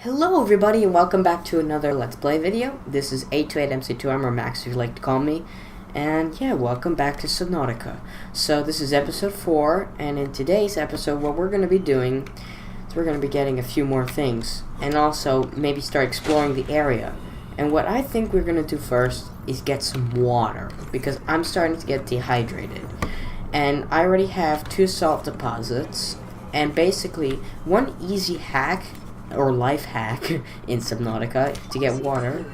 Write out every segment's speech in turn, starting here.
Hello everybody and welcome back to another Let's Play video. This is 828MC2M, or Max if you like to call me. And yeah, welcome back to Subnautica. So this is episode 4, and in today's episode what we're going to be doing is we're going to be getting a few more things. And also maybe start exploring the area. And what I think we're going to do first is get some water, because I'm starting to get dehydrated. And I already have 2 salt deposits, and basically one easy hack or life hack in Subnautica to get water.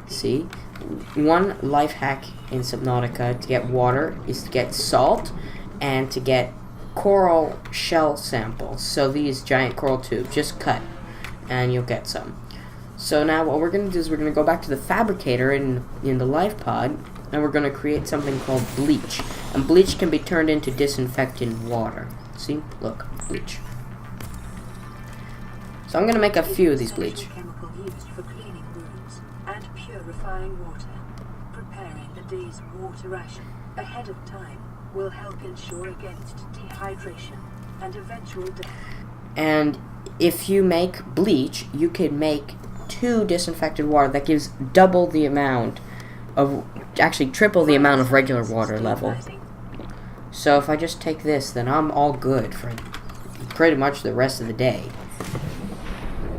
See? One life hack in Subnautica to get water is to get salt and to get coral shell samples. So these giant coral tubes, just cut and you'll get some. So now what we're going to do is we're going to go back to the fabricator in the life pod, and we're going to create something called bleach. And bleach can be turned into disinfectant water. See? Look, bleach. So I'm going to make a few of these bleach. Chemical used for cleaning wounds and purifying water. Preparing the day's water ration ahead of time will help ensure against dehydration and eventual death. And if you make bleach, you can make 2 disinfected water that gives double the amount of, actually triple the amount of regular water level. So if I just take this, then I'm all good for pretty much the rest of the day.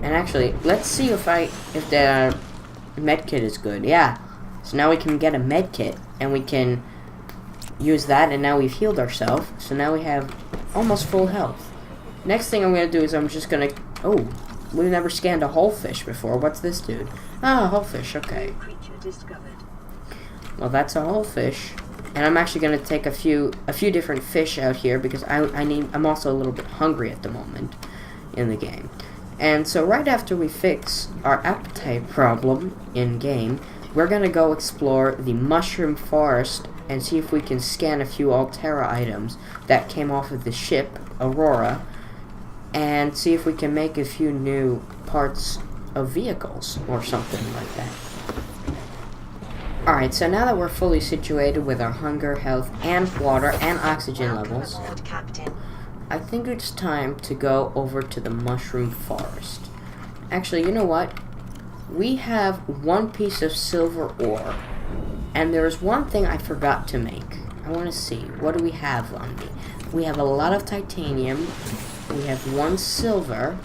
And actually, let's see if the medkit is good. Yeah. So now we can get a medkit, and we can use that, and now we've healed ourselves. So now we have almost full health. Next thing I'm going to do is I'm just going to... Oh, we've never scanned a whole fish before. What's this dude? Ah, a whole fish. Okay. Well, that's a whole fish. And I'm actually going to take a few different fish out here, because I'm also a little bit hungry at the moment in the game. And so right after we fix our appetite problem in-game, we're going to go explore the mushroom forest and see if we can scan a few Altera items that came off of the ship, Aurora, and see if we can make a few new parts of vehicles or something like that. Alright, so now that we're fully situated with our hunger, health, and water, and oxygen levels, I think it's time to go over to the mushroom forest. Actually, you know what? We have 1 piece of silver ore, and there's one thing I forgot to make. I want to see. What do we have on me? We have a lot of titanium. We have 1 silver.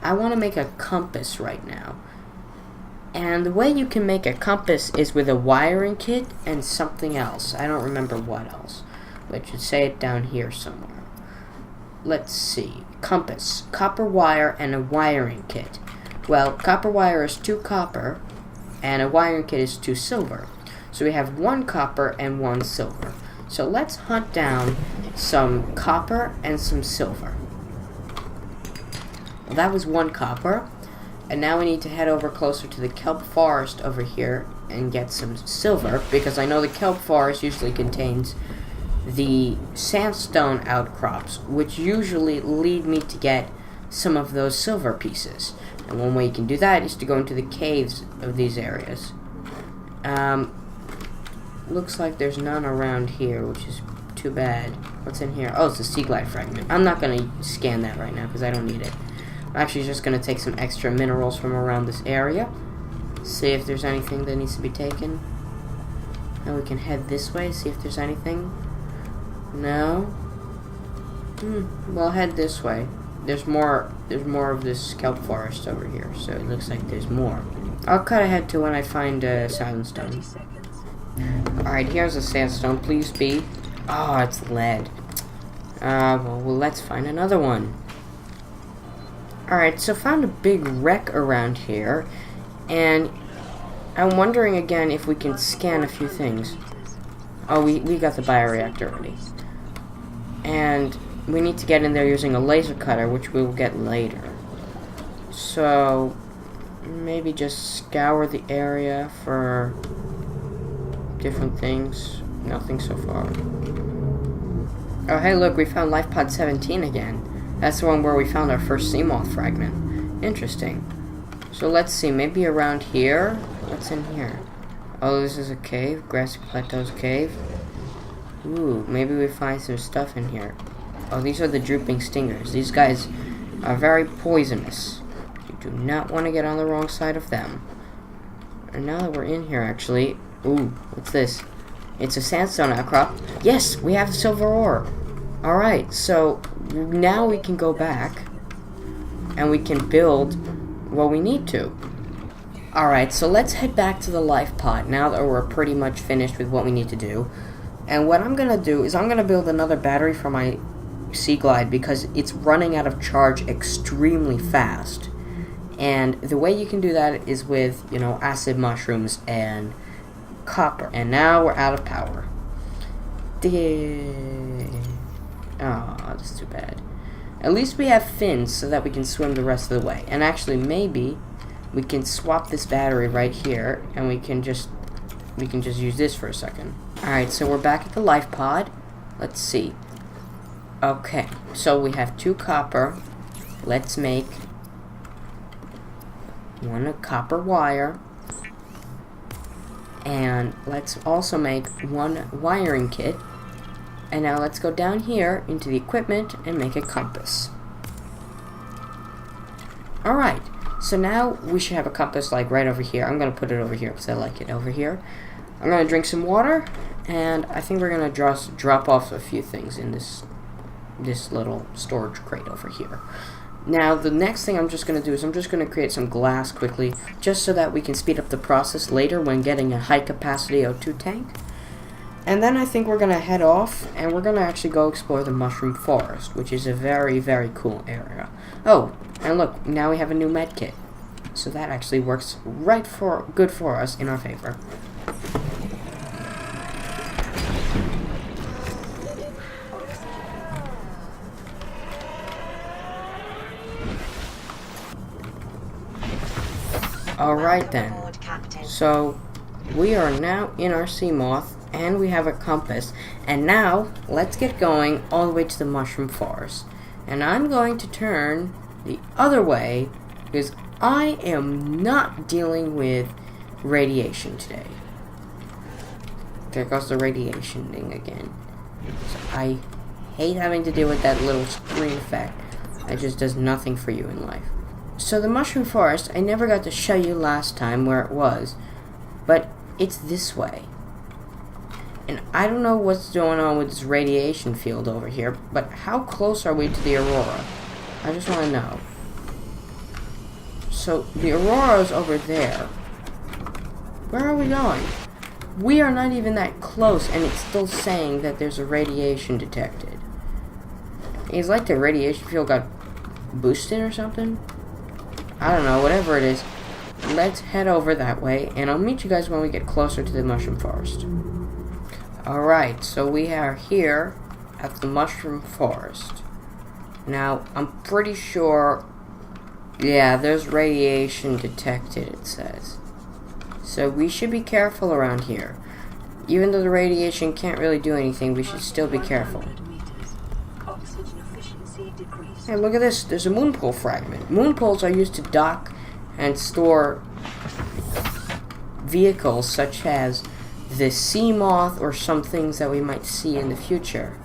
I want to make a compass right now. And the way you can make a compass is with a wiring kit and something else. I don't remember what else. But I should say it down here somewhere. Let's see. Compass, copper wire, and a wiring kit. Well, copper wire is 2 copper, and a wiring kit is 2 silver. So we have 1 copper and 1 silver. So let's hunt down some copper and some silver. Well, that was 1 copper. And now we need to head over closer to the kelp forest over here and get some silver, because I know the kelp forest usually contains the sandstone outcrops, which usually lead me to get some of those silver pieces. And one way you can do that is to go into the caves of these areas. Looks like there's none around here, which is too bad. What's in here? Oh, it's a sea glide fragment. I'm not going to scan that right now because I don't need it. I'm actually just going to take some extra minerals from around this area, see if there's anything that needs to be taken. Now we can head this way, see if there's anything. No? Well, head this way. There's more of this kelp forest over here, so it looks like there's more. I'll cut ahead to when I find a sandstone. Alright, here's a sandstone. Please be. Oh, it's lead. Well, let's find another one. Alright, so found a big wreck around here, and I'm wondering again if we can scan a few things. Oh, we got the bioreactor already. And we need to get in there using a laser cutter, which we'll get later. So, maybe just scour the area for different things. Nothing so far. Oh, hey, look, we found Life Pod 17 again. That's the one where we found our first Seamoth fragment. Interesting. So let's see, maybe around here? What's in here? Oh, this is a cave. Grassy Plateau's cave. Ooh, maybe we find some stuff in here. Oh, these are the drooping stingers. These guys are very poisonous. do not want to get on the wrong side of them. And now that we're in here, actually... Ooh, what's this? It's a sandstone outcrop. Yes, we have silver ore. Alright, so now we can go back and we can build what we need to. Alright, so let's head back to the life pod now that we're pretty much finished with what we need to do. And what I'm going to do is I'm going to build another battery for my Sea Glide because it's running out of charge extremely fast. And the way you can do that is with, you know, acid mushrooms and copper. And now we're out of power. Oh, that's too bad. At least we have fins so that we can swim the rest of the way. And actually, maybe we can swap this battery right here, and we can just use this for a second. Alright, so we're back at the life pod. Let's see. Okay, so we have 2 copper. Let's make 1 copper wire. And let's also make 1 wiring kit. And now let's go down here into the equipment and make a compass. Alright, so now we should have a compass like right over here. I'm going to put it over here because I like it over here. I'm going to drink some water, and I think we're going to drop off a few things in this little storage crate over here. Now, the next thing I'm just going to do is I'm just going to create some glass quickly, just so that we can speed up the process later when getting a high-capacity O2 tank. And then I think we're going to head off, and we're going to actually go explore the mushroom forest, which is a very, very cool area. Oh, and look, now we have a new med kit. So that actually works good for us in our favor. Alright then, so we are now in our Seamoth, and we have a compass, and now let's get going all the way to the mushroom forest. And I'm going to turn the other way because I am not dealing with radiation today. There goes the radiation thing again. So I hate having to deal with that little screen effect. It just does nothing for you in life. So the mushroom forest, I never got to show you last time where it was, but it's this way. And I don't know what's going on with this radiation field over here, but how close are we to the aurora? I just want to know. So the aurora is over there. Where are we going? We are not even that close, and it's still saying that there's a radiation detected. It's like the radiation field got boosted or something? I don't know, whatever it is. Let's head over that way, and I'll meet you guys when we get closer to the mushroom forest. Alright, so we are here at the mushroom forest. Now, I'm pretty sure... Yeah, there's radiation detected, it says. So we should be careful around here. Even though the radiation can't really do anything, we should still be careful. Hey, look at this. There's a moonpole fragment. Moonpoles are used to dock and store vehicles such as the Seamoth or some things that we might see in the future.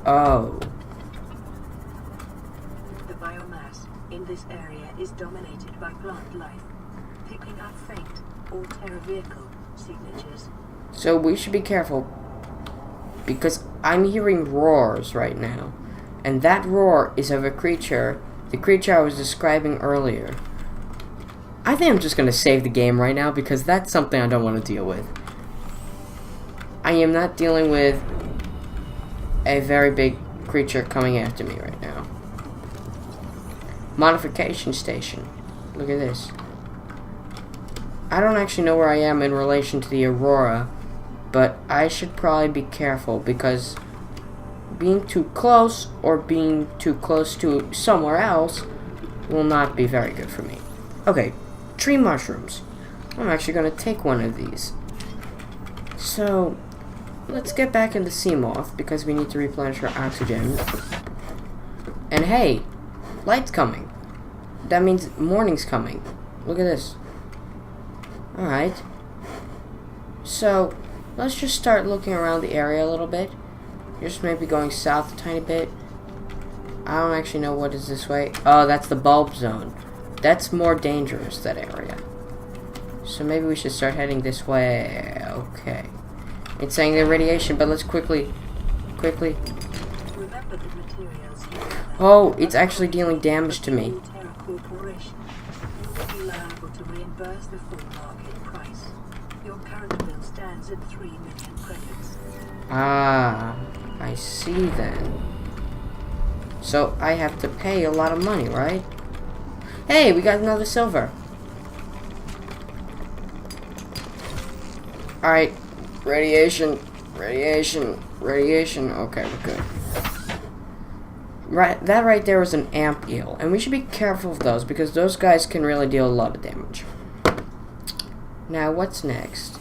Oh. The biomass in this area is dominated by plant life, picking up faint or terror vehicle signatures. So we should be careful, because I'm hearing roars right now, and that roar is of a creature, the creature I was describing earlier. I think I'm just going to save the game right now, because that's something I don't want to deal with. I am not dealing with a very big creature coming after me right now. Modification station. Look at this. I don't actually know where I am in relation to the aurora, but I should probably be careful, because being too close or being too close to somewhere else will not be very good for me. Okay, tree mushrooms. I'm actually going to take one of these. So, let's get back into Seamoth, because we need to replenish our oxygen. And hey, light's coming. That means morning's coming. Look at this. Alright. So, let's just start looking around the area a little bit. Just maybe going south a tiny bit. I don't actually know what is this way. Oh, that's the bulb zone. That's more dangerous, that area. So maybe we should start heading this way. Okay. It's saying the radiation, but let's quickly. Remember the materials you gather. Oh, it's actually dealing damage to me. Terra Corporation. You will be liable to reimburse the full market price. Your current bill stands at 3 million credits. Ah, I see then. So I have to pay a lot of money, right? Hey, we got another silver. Alright, radiation. Okay, we're good. Right, that right there was an amp eel, and we should be careful of those because those guys can really deal a lot of damage. Now, what's next?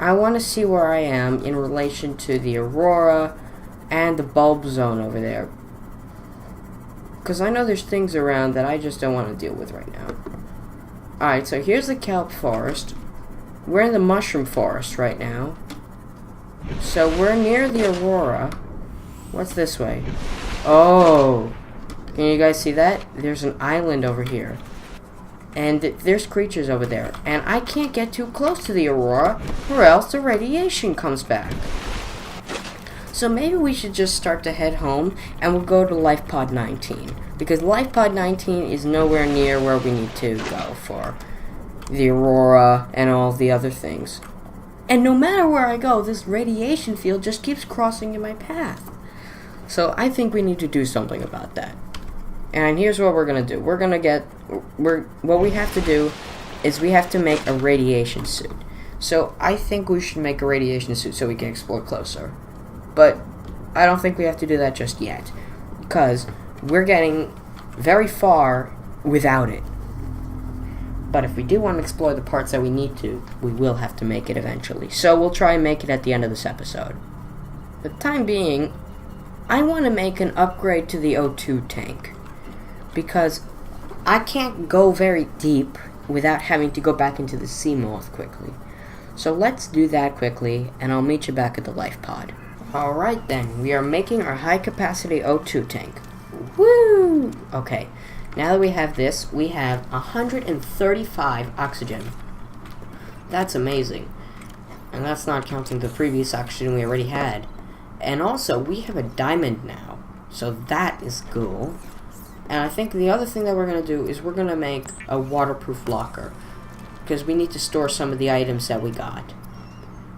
I want to see where I am in relation to the aurora and the bulb zone over there. Because I know there's things around that I just don't want to deal with right now. Alright, so here's the kelp forest. We're in the mushroom forest right now. So we're near the aurora. What's this way? Oh! Can you guys see that? There's an island over here. And there's creatures over there. And I can't get too close to the aurora or else the radiation comes back. So maybe we should just start to head home and we'll go to Life Pod 19. Because Life Pod 19 is nowhere near where we need to go for the aurora and all the other things. And no matter where I go, this radiation field just keeps crossing in my path. So I think we need to do something about that. And here's what we're going to do. What we have to do is we have to make a radiation suit. So I think we should make a radiation suit so we can explore closer. But I don't think we have to do that just yet. Because we're getting very far without it. But if we do want to explore the parts that we need to, we will have to make it eventually. So we'll try and make it at the end of this episode. For the time being, I want to make an upgrade to the O2 tank. Because I can't go very deep without having to go back into the Seamoth quickly. So let's do that quickly, and I'll meet you back at the life pod. Alright then, we are making our high-capacity O2 tank. Woo! Okay, now that we have this, we have 135 oxygen. That's amazing. And that's not counting the previous oxygen we already had. And also, we have a diamond now, so that is cool. And I think the other thing that we're going to do is we're going to make a waterproof locker. Because we need to store some of the items that we got.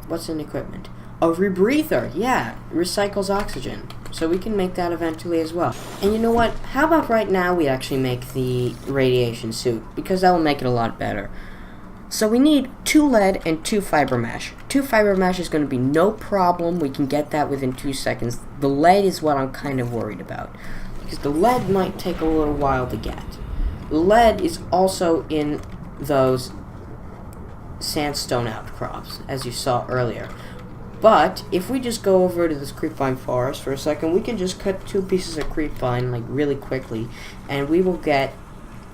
What's in equipment? A rebreather! Yeah, recycles oxygen. So we can make that eventually as well. And you know what? How about right now we actually make the radiation suit? Because that will make it a lot better. So we need 2 lead and 2 fiber mesh. 2 fiber mesh is going to be no problem. We can get that within 2 seconds. The lead is what I'm kind of worried about. Because the lead might take a little while to get. The lead is also in those sandstone outcrops, as you saw earlier. But if we just go over to this creepvine forest for a second, we can just cut 2 pieces of creepvine like really quickly, and we will get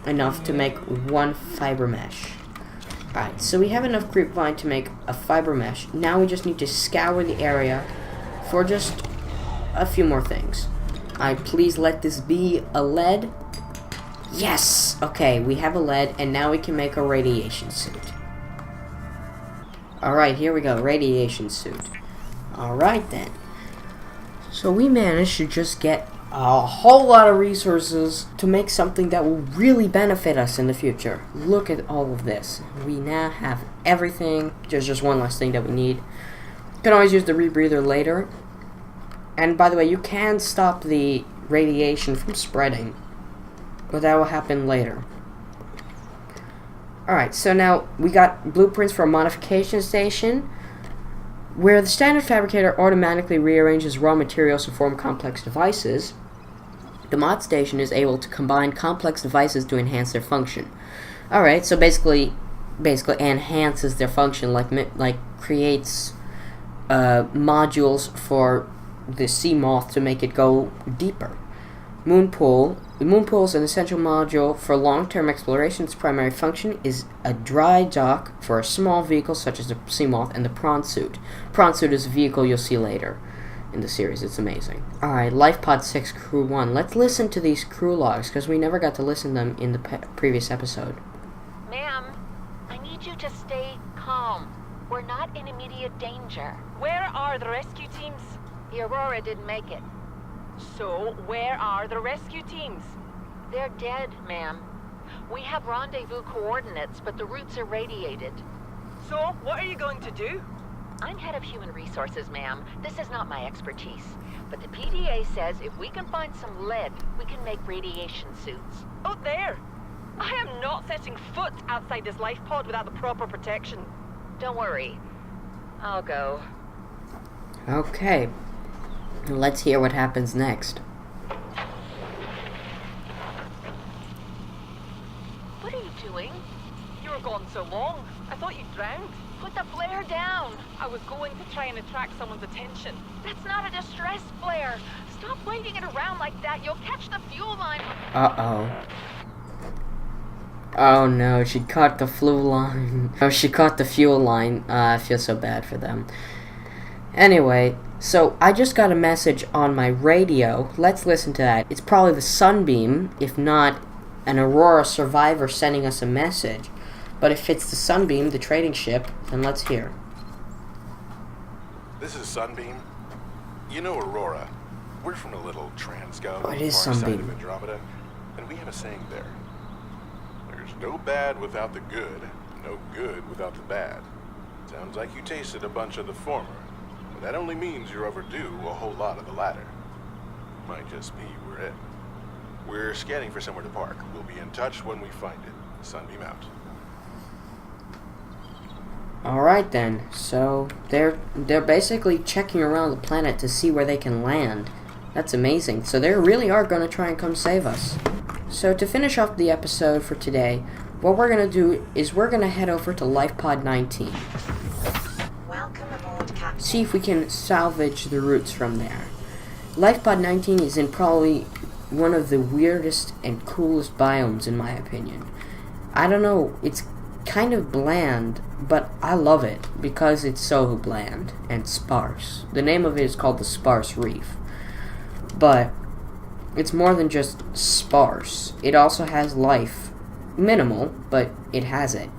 enough to make 1 fiber mesh. Alright, so we have enough creepvine to make a fiber mesh. Now we just need to scour the area for just a few more things. Alright, please let this be a lead. Yes! Okay, we have a lead, and now we can make a radiation suit. Alright, here we go, radiation suit. Alright then. So we managed to just get a whole lot of resources to make something that will really benefit us in the future. Look at all of this. We now have everything. There's just one last thing that we need. You can always use the rebreather later. And by the way, you can stop the radiation from spreading, but that will happen later. Alright, so now we got blueprints for a modification station, where the standard fabricator automatically rearranges raw materials to form complex devices. The mod station is able to combine complex devices to enhance their function. Alright, so basically enhances their function, like creates modules for the Seamoth to make it go deeper. Moonpool. The Moonpool is an essential module for long-term exploration. Its primary function is a dry dock for a small vehicle such as the Seamoth and the Prawn Suit. Prawn Suit is a vehicle you'll see later. in the series. It's amazing. Alright, LifePod 6 Crew 1. Let's listen to these crew logs, because we never got to listen to them in the previous episode. Ma'am, I need you to stay calm. We're not in immediate danger. Where are the rescue teams? The Aurora didn't make it. So, where are the rescue teams? They're dead, ma'am. We have rendezvous coordinates, but the routes are radiated. So, what are you going to do? I'm head of human resources, ma'am. This is not my expertise. But the PDA says if we can find some lead, we can make radiation suits. Oh, there! I am not setting foot outside this life pod without the proper protection. Don't worry. I'll go. Okay. Let's hear what happens next. What are you doing? You were gone so long. I thought you drowned. Put the flare down. I was going to try and attract someone's attention. That's not a distress flare. Stop waving it around like that. You'll catch the fuel line. Uh-oh. Oh no, she caught the fuel line. Oh, she caught the fuel line. I feel so bad for them. Anyway, so I just got a message on my radio. Let's listen to that. It's probably the Sunbeam, if not an Aurora survivor sending us a message. But if it's the Sunbeam, the trading ship, then let's hear. This is Sunbeam. You know Aurora. We're from a little transgov Oh, it is far side Sunbeam. of Andromeda, and we have a saying there. There's no bad without the good, no good without the bad. Sounds like you tasted a bunch of the former, but that only means you're overdue a whole lot of the latter. Might just be we're it. We're scanning for somewhere to park. We'll be in touch when we find it. Sunbeam out. Alright then, so they're basically checking around the planet to see where they can land. That's amazing. So they really are going to try and come save us. So to finish off the episode for today, what we're going to do is we're going to head over to LifePod 19. Welcome aboard, Captain. See if we can salvage the routes from there. LifePod 19 is in probably one of the weirdest and coolest biomes in my opinion. I don't know, it's kind of bland, but I love it because it's so bland and sparse. The name of it is called the Sparse Reef. But it's more than just sparse. It also has life. Minimal, but it has it.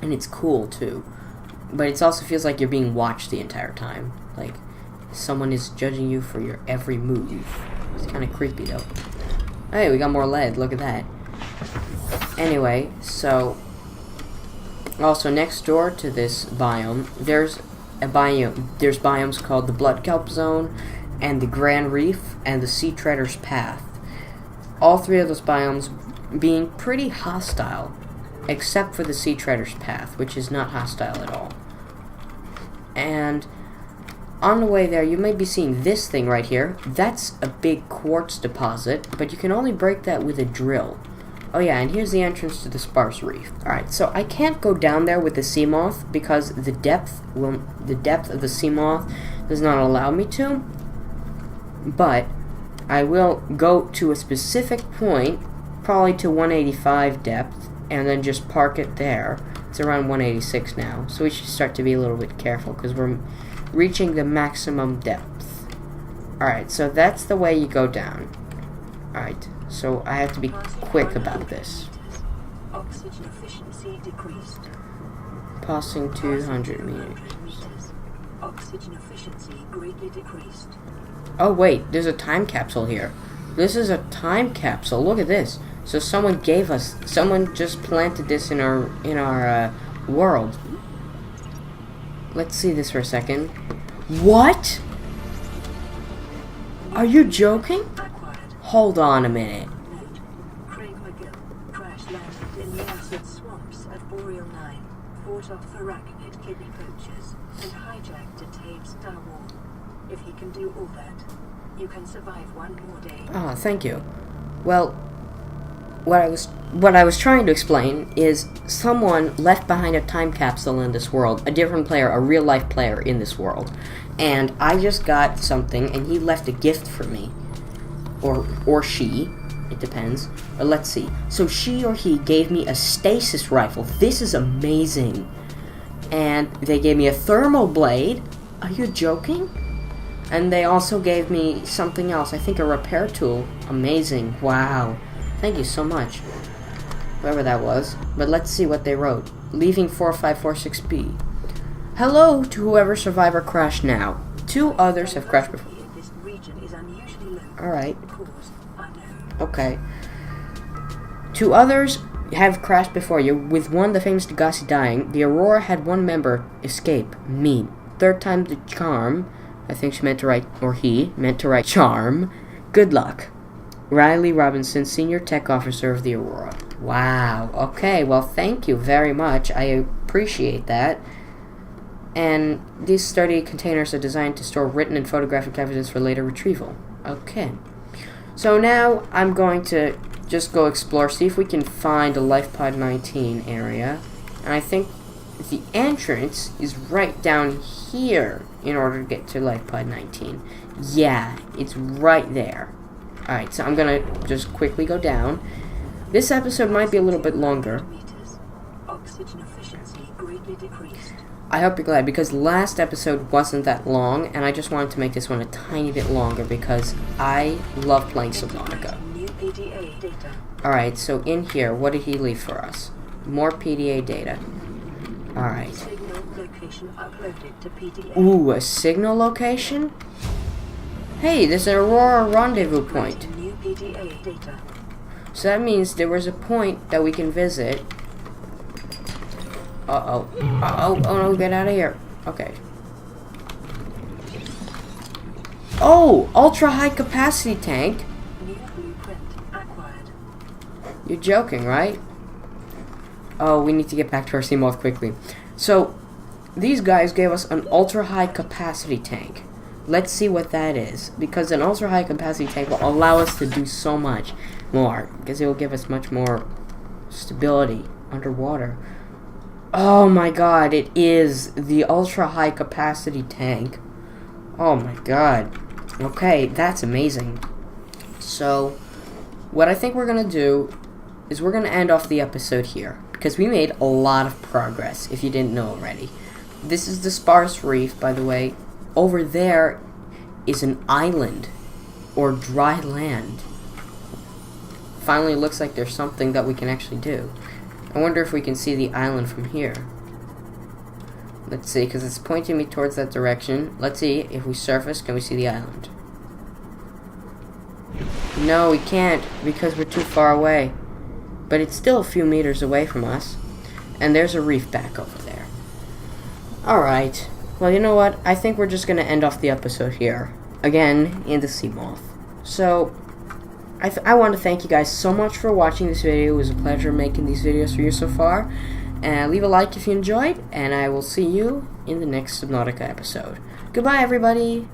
And it's cool too. But it also feels like you're being watched the entire time. Like someone is judging you for your every move. It's kind of creepy though. Hey, we got more lead. Look at that. Anyway, so also next door to this biome, there's biomes called the Blood Kelp Zone and the Grand Reef and the Sea Treader's Path. All three of those biomes being pretty hostile, except for the Sea Treader's Path, which is not hostile at all. And on the way there, you may be seeing this thing right here. That's a big quartz deposit, but you can only break that with a drill. Oh yeah, and here's the entrance to the Sparse Reef. Alright, so I can't go down there with the Seamoth because the depth of the Seamoth does not allow me to. But I will go to a specific point, probably to 185 depth, and then just park it there. It's around 186 now, so we should start to be a little bit careful because we're reaching the maximum depth. Alright, so that's the way you go down. Alright, so I have to be quick about this. Oxygen efficiency decreased. Passing 200 meters. Oxygen efficiency greatly decreased. Oh wait, there's a time capsule here. This is a time capsule. Look at this. So someone just planted this in our world. Let's see this for a second. What? Are you joking? Acquired. Hold on a minute. Note. Craig McGill crash landed in the acid swamps at Boreal 9, fought off the arachnid kidney poachers, and hijacked a Tabe Star Wall. If he can do all that, you can survive one more day. Ah, thank you. Well, what I was trying to explain is someone left behind a time capsule in this world, a different player, a real life player in this world, and I just got something, and he left a gift for me, or she, it depends. Let's see. So she or he gave me a stasis rifle. This is amazing, and they gave me a thermal blade. Are you joking? And they also gave me something else. I think a repair tool. Amazing. Wow. Thank you so much. Whoever that was. But let's see what they wrote. Leaving 4546B. Hello to whoever survived our crash now. 2 others have crashed before. This region is unusually low. Alright. Cause unknown. Okay. 2 others have crashed before you, with one, the famous Degassi, dying. The Aurora had 1 member escape. Me. 3rd time the charm. I think she meant to write, or he meant to write charm. Good luck. Riley Robinson, Senior Tech Officer of the Aurora. Wow. Okay, well, thank you very much. I appreciate that. And these sturdy containers are designed to store written and photographic evidence for later retrieval. Okay. So now I'm going to just go explore, see if we can find a LifePod 19 area. And I think the entrance is right down here in order to get to LifePod 19. Yeah, it's right there. Alright, so I'm gonna just quickly go down. This episode might be a little bit longer. Oxygen efficiency greatly decreased. I hope you're glad, because last episode wasn't that long, and I just wanted to make this one a tiny bit longer because I love playing Subnautica. New PDA data. Alright, so in here, what did he leave for us? More PDA data. Alright. Signal location uploaded to PDA. Ooh, a signal location? Hey, there's an Aurora rendezvous point. New PDA data. So that means there was a point that we can visit. Uh-oh. Uh-oh. Oh no, get out of here. Okay. Oh! Ultra high capacity tank? New blueprint acquired. You're joking, right? Oh, we need to get back to our Seamoth quickly. So, these guys gave us an ultra high capacity tank. Let's see what that is. Because an ultra high capacity tank will allow us to do so much more. Because it will give us much more stability underwater. Oh my god, it is the ultra high capacity tank. Oh my god. Okay, that's amazing. So, what I think we're gonna do is we're gonna end off the episode here. Because we made a lot of progress, if you didn't know already. This is the Sparse Reef, by the way. Over there is an island, or dry land. Finally, it looks like there's something that we can actually do. I wonder if we can see the island from here. Let's see, because it's pointing me towards that direction. Let's see, if we surface, can we see the island? No, we can't, because we're too far away. But it's still a few meters away from us. And there's a reef back over there. Alright. Well, you know what? I think we're just going to end off the episode here. Again, in the Seamoth. So, I want to thank you guys so much for watching this video. It was a pleasure making these videos for you so far. And leave a like if you enjoyed. And I will see you in the next Subnautica episode. Goodbye, everybody!